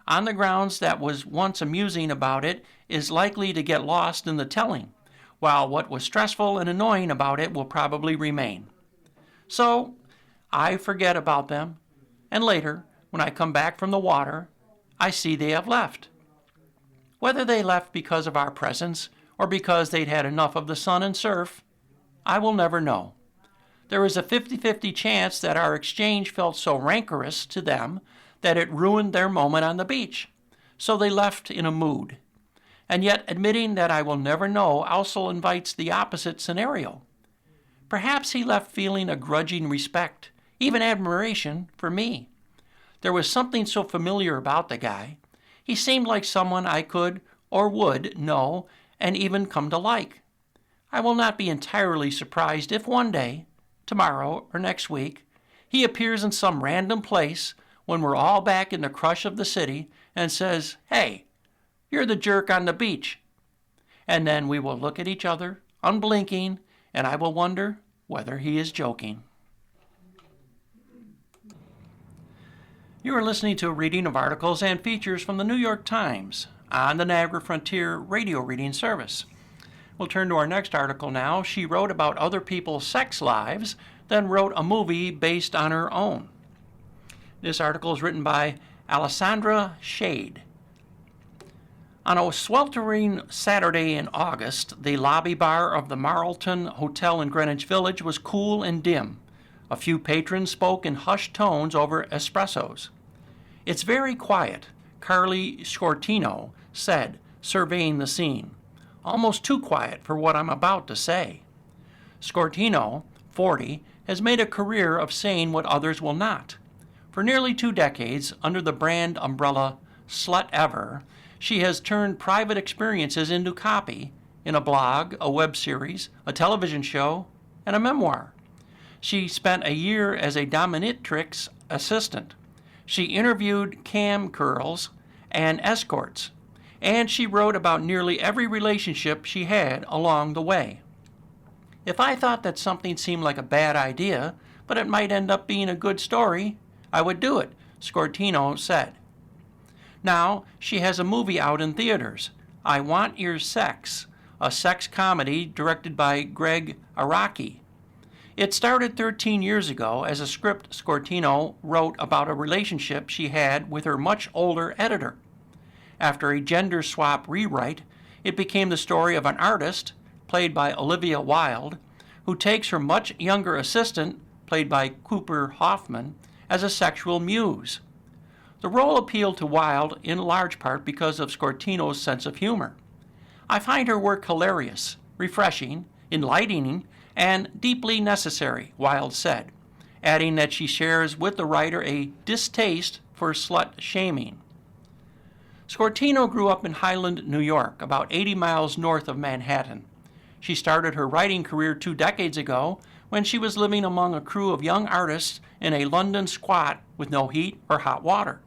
on the grounds that was once amusing about it is likely to get lost in the telling, while what was stressful and annoying about it will probably remain. So, I forget about them, and later, when I come back from the water, I see they have left. Whether they left because of our presence or because they'd had enough of the sun and surf, I will never know. There is a 50-50 chance that our exchange felt so rancorous to them that it ruined their moment on the beach, so they left in a mood. And yet admitting that I will never know also invites the opposite scenario. Perhaps he left feeling a grudging respect, even admiration, for me. There was something so familiar about the guy. He seemed like someone I could or would know and even come to like. I will not be entirely surprised if one day, tomorrow or next week, he appears in some random place when we're all back in the crush of the city and says, "Hey, you're the jerk on the beach." And then we will look at each other, unblinking, and I will wonder whether he is joking. You are listening to a reading of articles and features from the New York Times on the Niagara Frontier radio reading service. We'll turn to our next article now. She wrote about other people's sex lives, then wrote a movie based on her own. This article is written by Alessandra Shade. On a sweltering Saturday in August, the lobby bar of the Marlton Hotel in Greenwich Village was cool and dim. A few patrons spoke in hushed tones over espressos. "It's very quiet," Carly Scortino said, surveying the scene. "Almost too quiet for what I'm about to say." Scortino, 40, has made a career of saying what others will not. For nearly 2 decades, under the brand umbrella Slut Ever, she has turned private experiences into copy in a blog, a web series, a television show, and a memoir. She spent a year as a dominatrix assistant. She interviewed cam girls and escorts, and she wrote about nearly every relationship she had along the way. If I thought that something seemed like a bad idea, but it might end up being a good story, I would do it, Scortino said. Now, she has a movie out in theaters, I Want Your Sex, a sex comedy directed by Greg Araki. It started 13 years ago as a script Scortino wrote about a relationship she had with her much older editor. After a gender swap rewrite, it became the story of an artist, played by Olivia Wilde, who takes her much younger assistant, played by Cooper Hoffman, as a sexual muse. The role appealed to Wilde in large part because of Scortino's sense of humor. I find her work hilarious, refreshing, enlightening, and deeply necessary, Wilde said, adding that she shares with the writer a distaste for slut-shaming. Scortino grew up in Highland, New York, about 80 miles north of Manhattan. She started her writing career 2 decades ago when she was living among a crew of young artists in a London squat with no heat or hot water.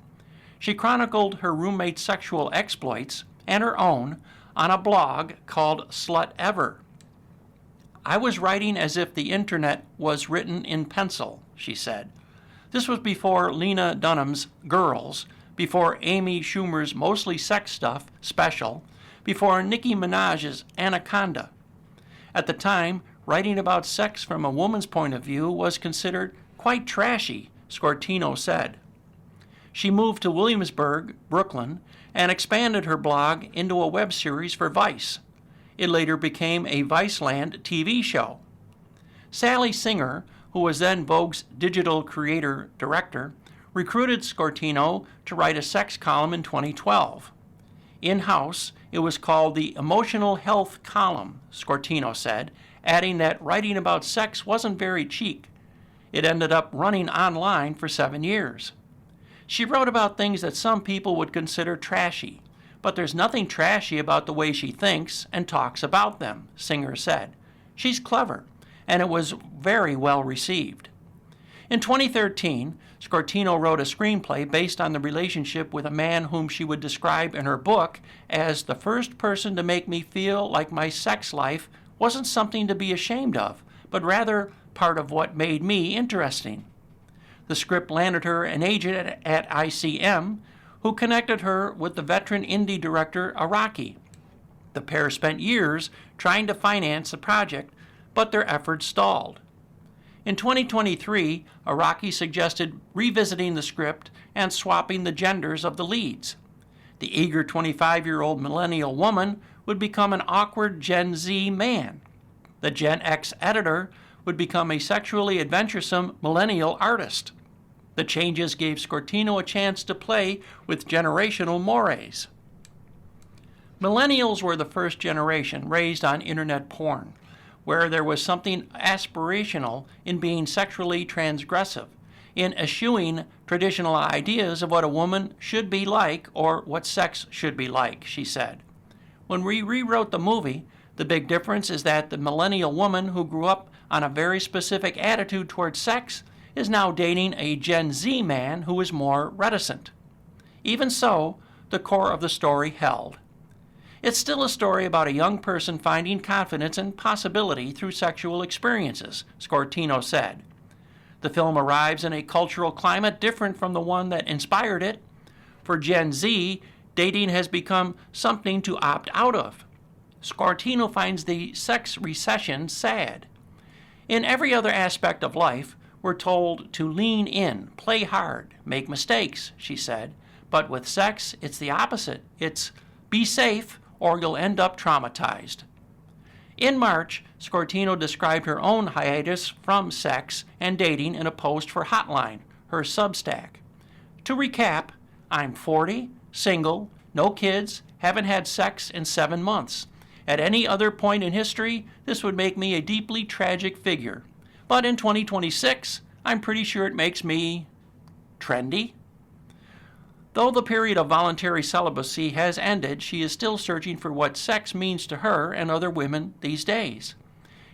She chronicled her roommate's sexual exploits and her own on a blog called Slut Ever. I was writing as if the internet was written in pencil, she said. This was before Lena Dunham's Girls, before Amy Schumer's Mostly Sex Stuff special, before Nicki Minaj's Anaconda. At the time, writing about sex from a woman's point of view was considered quite trashy, Scortino said. She moved to Williamsburg, Brooklyn, and expanded her blog into a web series for Vice. It later became a Viceland TV show. Sally Singer, who was then Vogue's digital creator-director, recruited Scortino to write a sex column in 2012. In-house, it was called the Emotional Health Column, Scortino said, adding that writing about sex wasn't very chic. It ended up running online for 7 years. She wrote about things that some people would consider trashy, but there's nothing trashy about the way she thinks and talks about them, Singer said. She's clever, and it was very well received. In 2013, Scortino wrote a screenplay based on the relationship with a man whom she would describe in her book as the first person to make me feel like my sex life wasn't something to be ashamed of, but rather part of what made me interesting. The script landed her an agent at ICM, who connected her with the veteran indie director Araki. The pair spent years trying to finance the project, but their efforts stalled. In 2023, Araki suggested revisiting the script and swapping the genders of the leads. The eager 25-year-old millennial woman would become an awkward Gen Z man. The Gen X editor would become a sexually adventuresome millennial artist. The changes gave Scortino a chance to play with generational mores. Millennials were the first generation raised on internet porn, where there was something aspirational in being sexually transgressive, in eschewing traditional ideas of what a woman should be like or what sex should be like, she said. When we rewrote the movie, the big difference is that the millennial woman who grew up on a very specific attitude towards sex is now dating a Gen Z man who is more reticent. Even so, the core of the story held. It's still a story about a young person finding confidence and possibility through sexual experiences, Scortino said. The film arrives in a cultural climate different from the one that inspired it. For Gen Z, dating has become something to opt out of. Scortino finds the sex recession sad. In every other aspect of life, we're told to lean in, play hard, make mistakes, she said. But with sex, it's the opposite. It's be safe or you'll end up traumatized. In March, Scortino described her own hiatus from sex and dating in a post for Hotline, her Substack. To recap, I'm 40, single, no kids, haven't had sex in 7 months. At any other point in history, this would make me a deeply tragic figure. But in 2026, I'm pretty sure it makes me trendy. Though the period of voluntary celibacy has ended, she is still searching for what sex means to her and other women these days.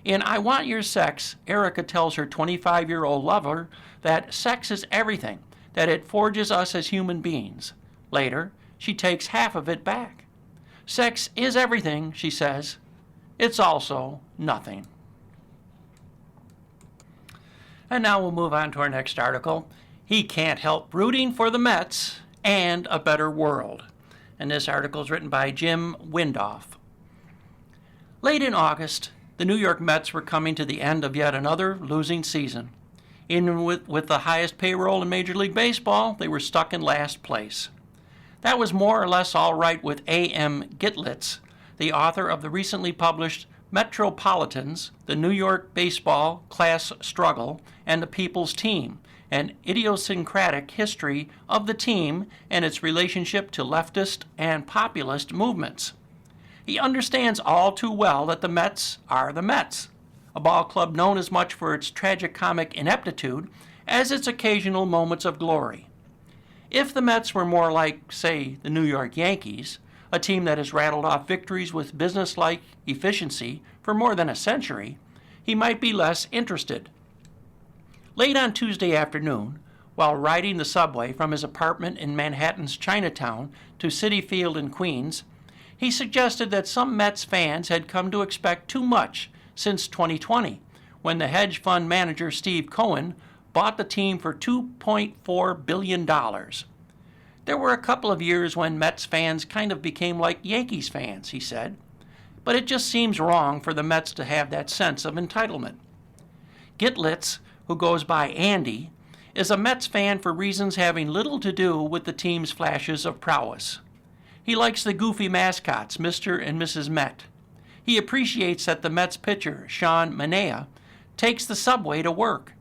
In I Want Your Sex, Erica tells her 25-year-old lover that sex is everything, that it forges us as human beings. Later, she takes half of it back. Sex is everything, she says. It's also nothing. And now we'll move on to our next article. He can't help rooting for the Mets and a better world. And this article is written by Jim Windoff. Late in August, the New York Mets were coming to the end of yet another losing season. Even with the highest payroll in Major League Baseball, they were stuck in last place. That was more or less all right with A.M. Gitlitz, the author of the recently published Metropolitans, the New York Baseball Class Struggle, and the People's Team, an idiosyncratic history of the team and its relationship to leftist and populist movements. He understands all too well that the Mets are the Mets, a ball club known as much for its tragicomic ineptitude as its occasional moments of glory. If the Mets were more like, say, the New York Yankees, a team that has rattled off victories with businesslike efficiency for more than a century, he might be less interested. Late on Tuesday afternoon, while riding the subway from his apartment in Manhattan's Chinatown to Citi Field in Queens, he suggested that some Mets fans had come to expect too much since 2020, when the hedge fund manager Steve Cohen bought the team for $2.4 billion. There were a couple of years when Mets fans kind of became like Yankees fans, he said, but it just seems wrong for the Mets to have that sense of entitlement. Gitlitz, who goes by Andy, is a Mets fan for reasons having little to do with the team's flashes of prowess. He likes the goofy mascots, Mr. and Mrs. Met. He appreciates that the Mets pitcher, Sean Manaea, takes the subway to work.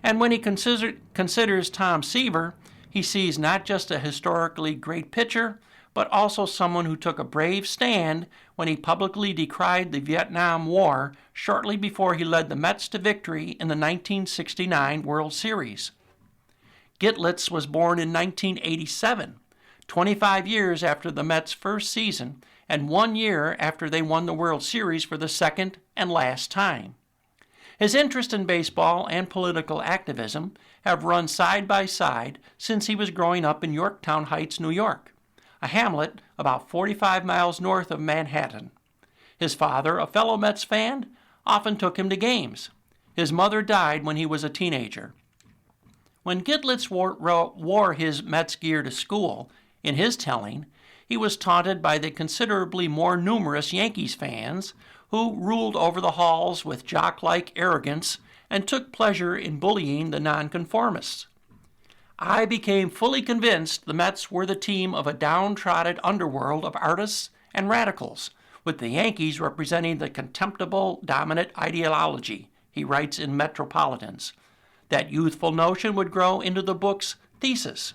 And when he considers Tom Seaver, he sees not just a historically great pitcher, but also someone who took a brave stand when he publicly decried the Vietnam War shortly before he led the Mets to victory in the 1969 World Series. Gitlitz was born in 1987, 25 years after the Mets' first season, and 1 year after they won the World Series for the second and last time. His interest in baseball and political activism have run side by side since he was growing up in Yorktown Heights, New York, a hamlet about 45 miles north of Manhattan. His father, a fellow Mets fan, often took him to games. His mother died when he was a teenager. When Gitlitz wore his Mets gear to school, in his telling, he was taunted by the considerably more numerous Yankees fans who ruled over the halls with jock-like arrogance and took pleasure in bullying the nonconformists. I became fully convinced the Mets were the team of a downtrodden underworld of artists and radicals, with the Yankees representing the contemptible dominant ideology, he writes in Metropolitans. That youthful notion would grow into the book's thesis.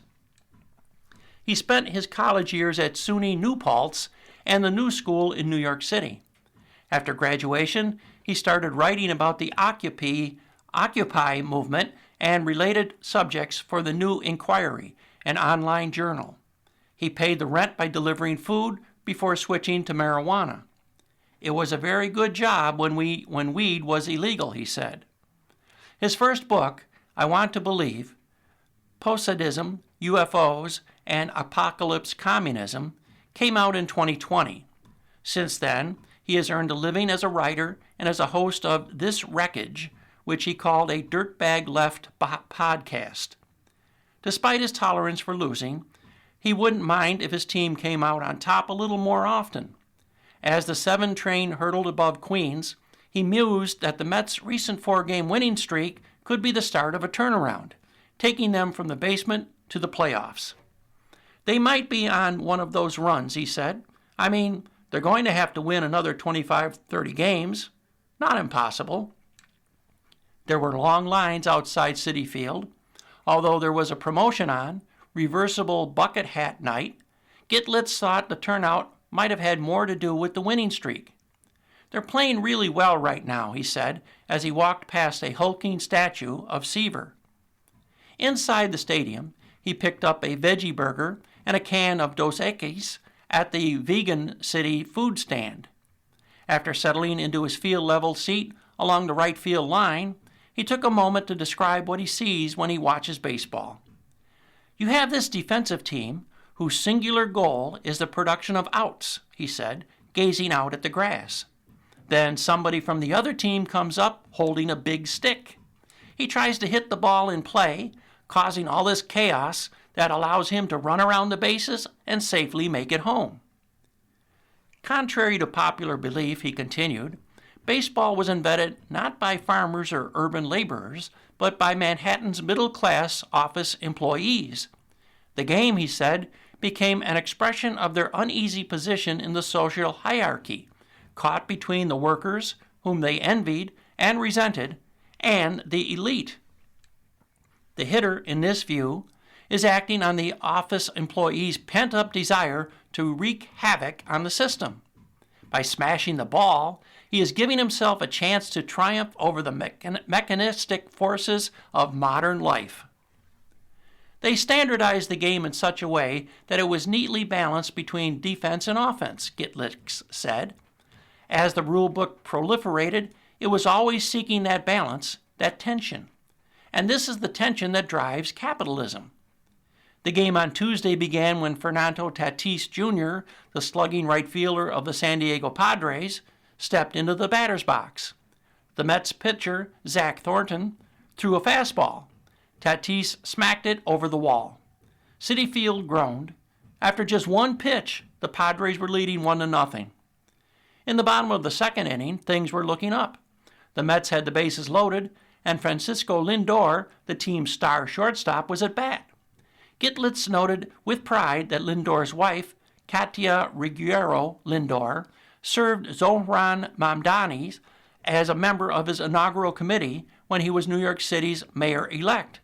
He spent his college years at SUNY New Paltz and the New School in New York City. After graduation, he started writing about the Occupy movement and related subjects for the New Inquiry, an online journal. He paid the rent by delivering food before switching to marijuana. It was a very good job when weed was illegal, he said. His first book, I Want to Believe, Posadism, UFOs, and Apocalypse Communism, came out in 2020. Since then, he has earned a living as a writer and as a host of This Wreckage, which he called a Dirtbag Left podcast. Despite his tolerance for losing, he wouldn't mind if his team came out on top a little more often. As the 7 train hurtled above Queens, he mused that the Mets' recent 4-game winning streak could be the start of a turnaround, taking them from the basement to the playoffs. They might be on one of those runs, he said. I mean, they're going to have to win another 25-30 games. Not impossible. There were long lines outside Citi Field. Although there was a promotion on, reversible bucket hat night, Gitlitz thought the turnout might have had more to do with the winning streak. They're playing really well right now, he said, as he walked past a hulking statue of Seaver. Inside the stadium, he picked up a veggie burger and a can of Dos Equis at the Vegan City food stand. After settling into his field-level seat along the right field line, he took a moment to describe what he sees when he watches baseball. "You have this defensive team whose singular goal is the production of outs," he said, gazing out at the grass. "Then somebody from the other team comes up holding a big stick. He tries to hit the ball in play, causing all this chaos that allows him to run around the bases and safely make it home." Contrary to popular belief, he continued, baseball was invented not by farmers or urban laborers, but by Manhattan's middle-class office employees. The game, he said, became an expression of their uneasy position in the social hierarchy, caught between the workers, whom they envied and resented, and the elite. The hitter, in this view, is acting on the office employee's pent-up desire to wreak havoc on the system. By smashing the ball, he is giving himself a chance to triumph over the mechanistic forces of modern life. They standardized the game in such a way that it was neatly balanced between defense and offense, Gitlitz said. As the rule book proliferated, it was always seeking that balance, that tension. And this is the tension that drives capitalism. The game on Tuesday began when Fernando Tatis Jr., the slugging right fielder of the San Diego Padres, stepped into the batter's box. The Mets pitcher, Zach Thornton, threw a fastball. Tatis smacked it over the wall. Citi Field groaned. After just one pitch, the Padres were leading 1-0. In the bottom of the second inning, things were looking up. The Mets had the bases loaded, and Francisco Lindor, the team's star shortstop, was at bat. Gitlitz noted with pride that Lindor's wife, Katia Ruggiero Lindor, served Zohran Mamdani as a member of his inaugural committee when he was New York City's mayor-elect.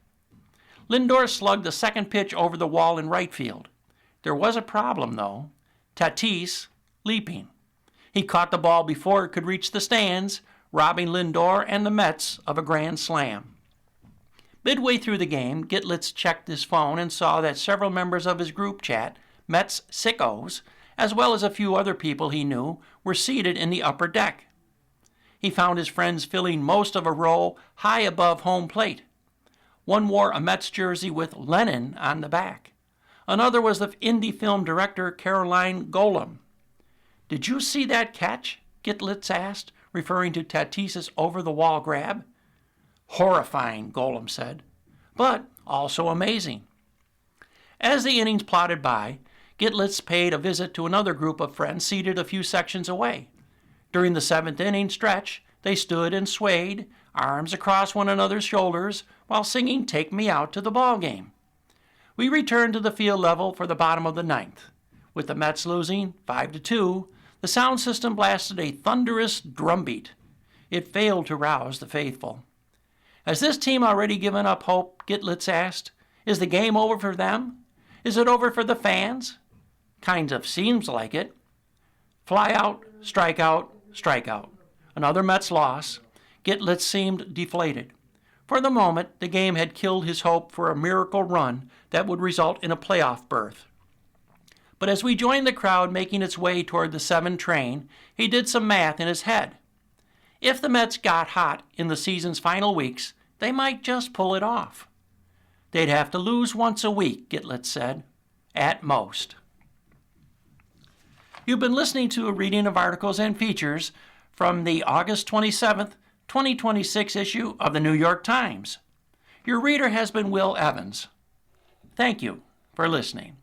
Lindor slugged the second pitch over the wall in right field. There was a problem, though. Tatis leaping. He caught the ball before it could reach the stands, robbing Lindor and the Mets of a grand slam. Midway through the game, Gitlitz checked his phone and saw that several members of his group chat, Mets sickos, as well as a few other people he knew, were seated in the upper deck. He found his friends filling most of a row high above home plate. One wore a Mets jersey with Lenin on the back. Another was the indie film director Caroline Golem. "Did you see that catch?" Gitlitz asked, referring to Tatis's over-the-wall grab. "Horrifying," Golem said, "but also amazing." As the innings plodded by, Gitlitz paid a visit to another group of friends seated a few sections away. During the seventh inning stretch, they stood and swayed, arms across one another's shoulders, while singing "Take Me Out to the Ball Game." We returned to the field level for the bottom of the ninth. With the Mets losing 5-2, the sound system blasted a thunderous drumbeat. It failed to rouse the faithful. "Has this team already given up hope?" Gitlitz asked. "Is the game over for them? Is it over for the fans?" "Kind of seems like it." Fly out, strike out, strike out. Another Mets loss. Gitlitz seemed deflated. For the moment, the game had killed his hope for a miracle run that would result in a playoff berth. But as we joined the crowd making its way toward the 7 train, he did some math in his head. If the Mets got hot in the season's final weeks, they might just pull it off. They'd have to lose once a week, Gitlitz said, at most. You've been listening to a reading of articles and features from the August 27th, 2026 issue of the New York Times. Your reader has been Will Evans. Thank you for listening.